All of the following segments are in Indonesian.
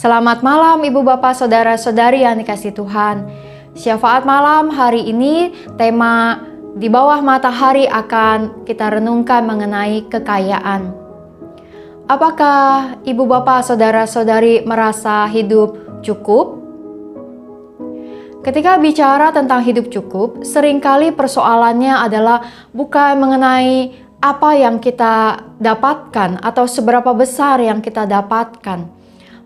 Selamat malam Ibu Bapak Saudara-saudari yang dikasihi Tuhan. Syafaat malam hari ini tema di bawah matahari akan kita renungkan mengenai kekayaan. Apakah Ibu Bapak Saudara-saudari merasa hidup cukup? Ketika bicara tentang hidup cukup, seringkali persoalannya adalah bukan mengenai apa yang kita dapatkan atau seberapa besar yang kita dapatkan,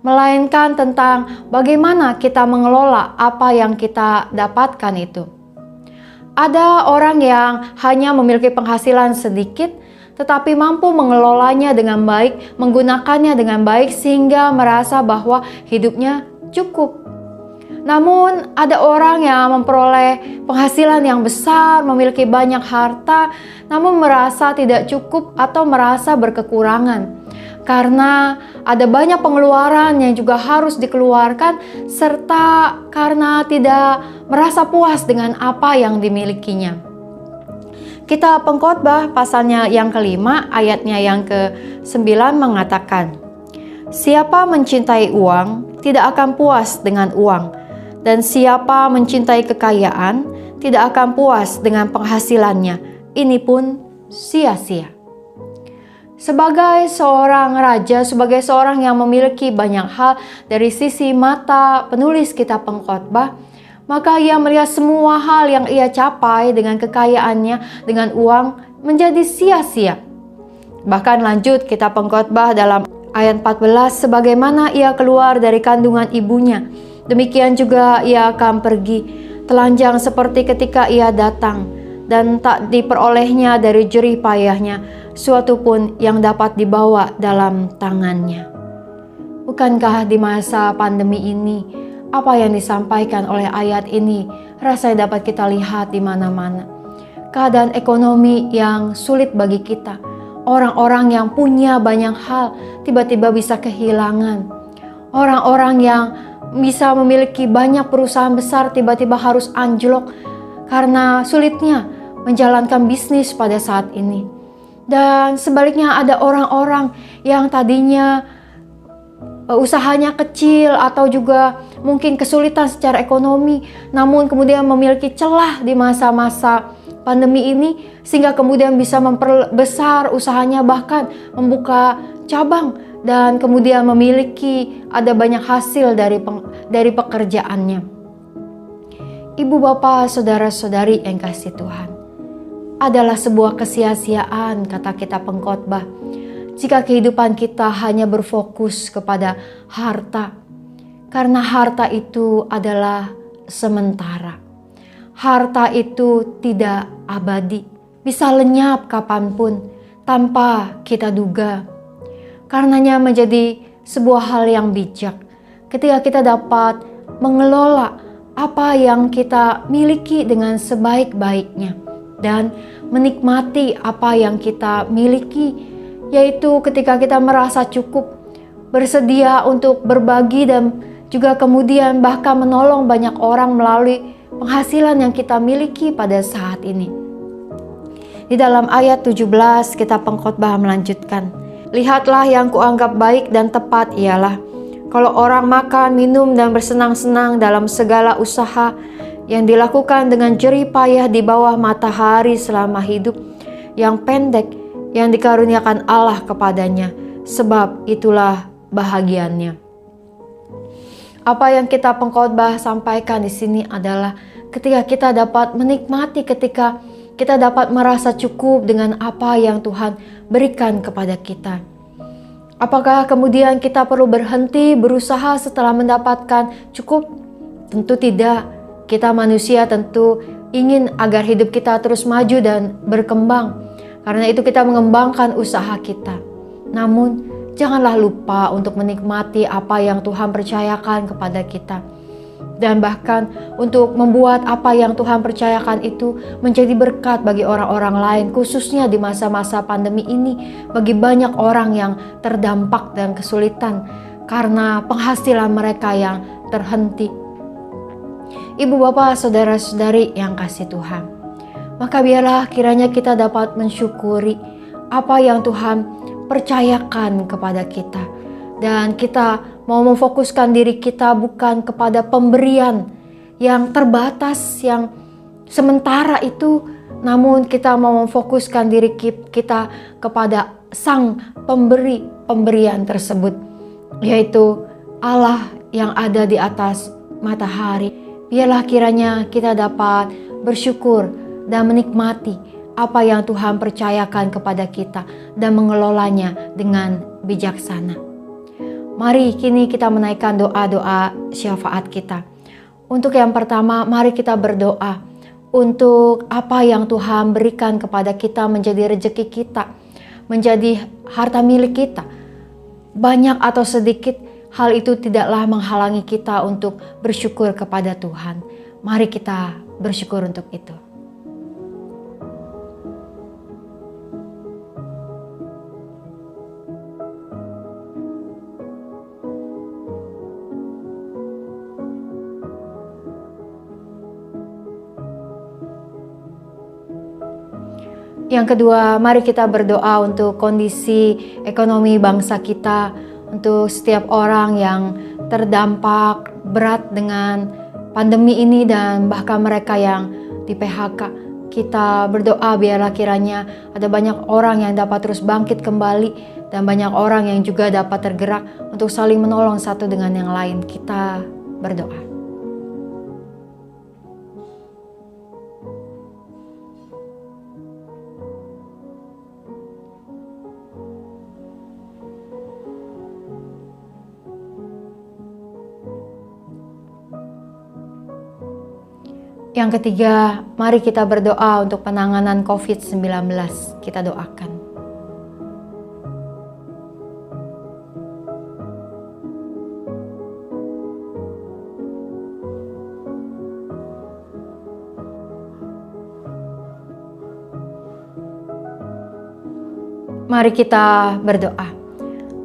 melainkan tentang bagaimana kita mengelola apa yang kita dapatkan itu. Ada orang yang hanya memiliki penghasilan sedikit, tetapi mampu mengelolanya dengan baik, menggunakannya dengan baik sehingga merasa bahwa hidupnya cukup. Namun ada orang yang memperoleh penghasilan yang besar, memiliki banyak harta, namun merasa tidak cukup atau merasa berkekurangan. Karena ada banyak pengeluaran yang juga harus dikeluarkan, serta karena tidak merasa puas dengan apa yang dimilikinya. Kitab Pengkhotbah pasalnya yang kelima, ayatnya yang ke-9 mengatakan, "Siapa mencintai uang tidak akan puas dengan uang, dan siapa mencintai kekayaan tidak akan puas dengan penghasilannya. Ini pun sia-sia." Sebagai seorang raja, sebagai seorang yang memiliki banyak hal dari sisi mata penulis kitab Pengkhotbah, maka ia melihat semua hal yang ia capai dengan kekayaannya, dengan uang menjadi sia-sia. Bahkan lanjut kitab Pengkhotbah dalam ayat 14, sebagaimana ia keluar dari kandungan ibunya, demikian juga ia akan pergi, telanjang seperti ketika ia datang, dan tak diperolehnya dari jerih payahnya suatu pun yang dapat dibawa dalam tangannya. Bukankah di masa pandemi ini, apa yang disampaikan oleh ayat ini rasanya dapat kita lihat di mana-mana. Keadaan ekonomi yang sulit bagi kita, orang-orang yang punya banyak hal tiba-tiba bisa kehilangan. Orang-orang yang bisa memiliki banyak perusahaan besar tiba-tiba harus anjlok karena sulitnya menjalankan bisnis pada saat ini. Dan sebaliknya ada orang-orang yang tadinya usahanya kecil atau juga mungkin kesulitan secara ekonomi, namun kemudian memiliki celah di masa-masa pandemi ini sehingga kemudian bisa memperbesar usahanya, bahkan membuka cabang dan kemudian memiliki ada banyak hasil dari pekerjaannya. Ibu bapak, saudara-saudari yang kasih Tuhan, adalah sebuah kesia-siaan kata kitab Pengkhotbah jika kehidupan kita hanya berfokus kepada harta, karena harta itu adalah sementara. Harta itu tidak abadi, bisa lenyap kapanpun tanpa kita duga. Karenanya menjadi sebuah hal yang bijak ketika kita dapat mengelola apa yang kita miliki dengan sebaik-baiknya dan menikmati apa yang kita miliki, yaitu ketika kita merasa cukup, bersedia untuk berbagi dan juga kemudian bahkan menolong banyak orang melalui penghasilan yang kita miliki pada saat ini. Di dalam ayat 17 kitab Pengkhotbah melanjutkan, "Lihatlah yang kuanggap baik dan tepat ialah kalau orang makan, minum dan bersenang-senang dalam segala usaha yang dilakukan dengan jerih payah di bawah matahari selama hidup yang pendek yang dikaruniakan Allah kepadanya, sebab itulah bahagiannya." Apa yang kita Pengkhotbah sampaikan di sini adalah ketika kita dapat menikmati, ketika kita dapat merasa cukup dengan apa yang Tuhan berikan kepada kita. Apakah kemudian kita perlu berhenti berusaha setelah mendapatkan cukup? Tentu tidak. Kita manusia tentu ingin agar hidup kita terus maju dan berkembang. Karena itu kita mengembangkan usaha kita. Namun janganlah lupa untuk menikmati apa yang Tuhan percayakan kepada kita. Dan bahkan untuk membuat apa yang Tuhan percayakan itu menjadi berkat bagi orang-orang lain, khususnya di masa-masa pandemi ini, bagi banyak orang yang terdampak dan kesulitan karena penghasilan mereka yang terhenti. Ibu bapak, saudara-saudari yang kasih Tuhan, maka biarlah kiranya kita dapat mensyukuri apa yang Tuhan percayakan kepada kita, dan kita mau memfokuskan diri kita bukan kepada pemberian yang terbatas, yang sementara itu, namun kita mau memfokuskan diri kita kepada Sang Pemberi pemberian tersebut, yaitu Allah yang ada di atas matahari. Biarlah kiranya kita dapat bersyukur dan menikmati apa yang Tuhan percayakan kepada kita dan mengelolanya dengan bijaksana. Mari kini kita menaikkan doa-doa syafaat kita. Untuk yang pertama, mari kita berdoa untuk apa yang Tuhan berikan kepada kita menjadi rezeki kita, menjadi harta milik kita. Banyak atau sedikit, hal itu tidaklah menghalangi kita untuk bersyukur kepada Tuhan. Mari kita bersyukur untuk itu. Yang kedua, mari kita berdoa untuk kondisi ekonomi bangsa kita, untuk setiap orang yang terdampak berat dengan pandemi ini dan bahkan mereka yang di PHK. Kita berdoa biarlah kiranya ada banyak orang yang dapat terus bangkit kembali dan banyak orang yang juga dapat tergerak untuk saling menolong satu dengan yang lain. Kita berdoa. Yang ketiga, mari kita berdoa untuk penanganan COVID-19. Kita doakan. Mari kita berdoa.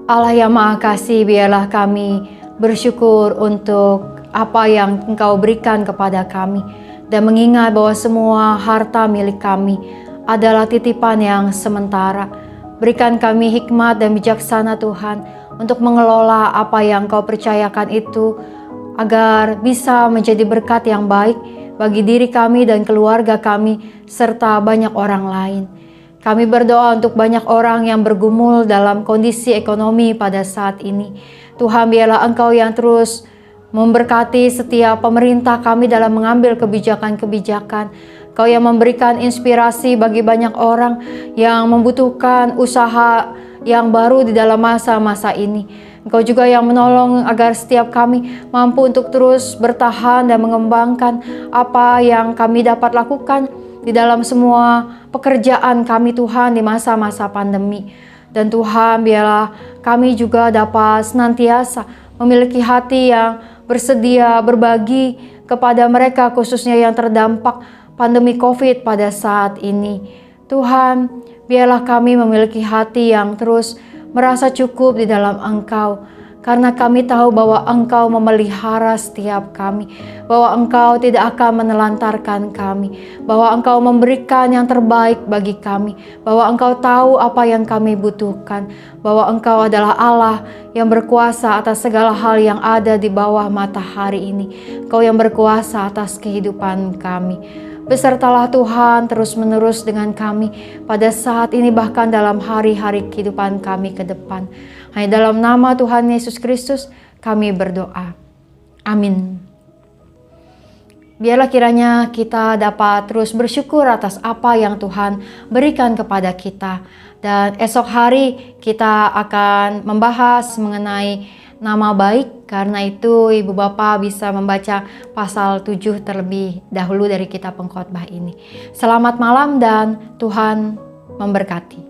Allah yang Maha Kasih, biarlah kami bersyukur untuk apa yang Engkau berikan kepada kami. Dan mengingat bahwa semua harta milik kami adalah titipan yang sementara. Berikan kami hikmat dan bijaksana Tuhan untuk mengelola apa yang Kau percayakan itu, agar bisa menjadi berkat yang baik bagi diri kami dan keluarga kami serta banyak orang lain. Kami berdoa untuk banyak orang yang bergumul dalam kondisi ekonomi pada saat ini. Tuhan, biarlah Engkau yang terus memberkati setiap pemerintah kami dalam mengambil kebijakan-kebijakan. Kau yang memberikan inspirasi bagi banyak orang yang membutuhkan usaha yang baru di dalam masa-masa ini. Engkau juga yang menolong agar setiap kami mampu untuk terus bertahan dan mengembangkan apa yang kami dapat lakukan di dalam semua pekerjaan kami Tuhan di masa-masa pandemi. Dan Tuhan, biarlah kami juga dapat senantiasa memiliki hati yang bersedia berbagi kepada mereka khususnya yang terdampak pandemi COVID pada saat ini. Tuhan, biarlah kami memiliki hati yang terus merasa cukup di dalam Engkau, karena kami tahu bahwa Engkau memelihara setiap kami, bahwa Engkau tidak akan menelantarkan kami, bahwa Engkau memberikan yang terbaik bagi kami, bahwa Engkau tahu apa yang kami butuhkan, bahwa Engkau adalah Allah yang berkuasa atas segala hal yang ada di bawah matahari ini. Engkau yang berkuasa atas kehidupan kami. Besertalah Tuhan terus-menerus dengan kami pada saat ini, bahkan dalam hari-hari kehidupan kami ke depan. Hanya dalam nama Tuhan Yesus Kristus kami berdoa. Amin. Biarlah kiranya kita dapat terus bersyukur atas apa yang Tuhan berikan kepada kita. Dan esok hari kita akan membahas mengenai nama baik. Karena itu Ibu Bapak bisa membaca pasal 7 terlebih dahulu dari kitab Pengkhotbah ini. Selamat malam dan Tuhan memberkati.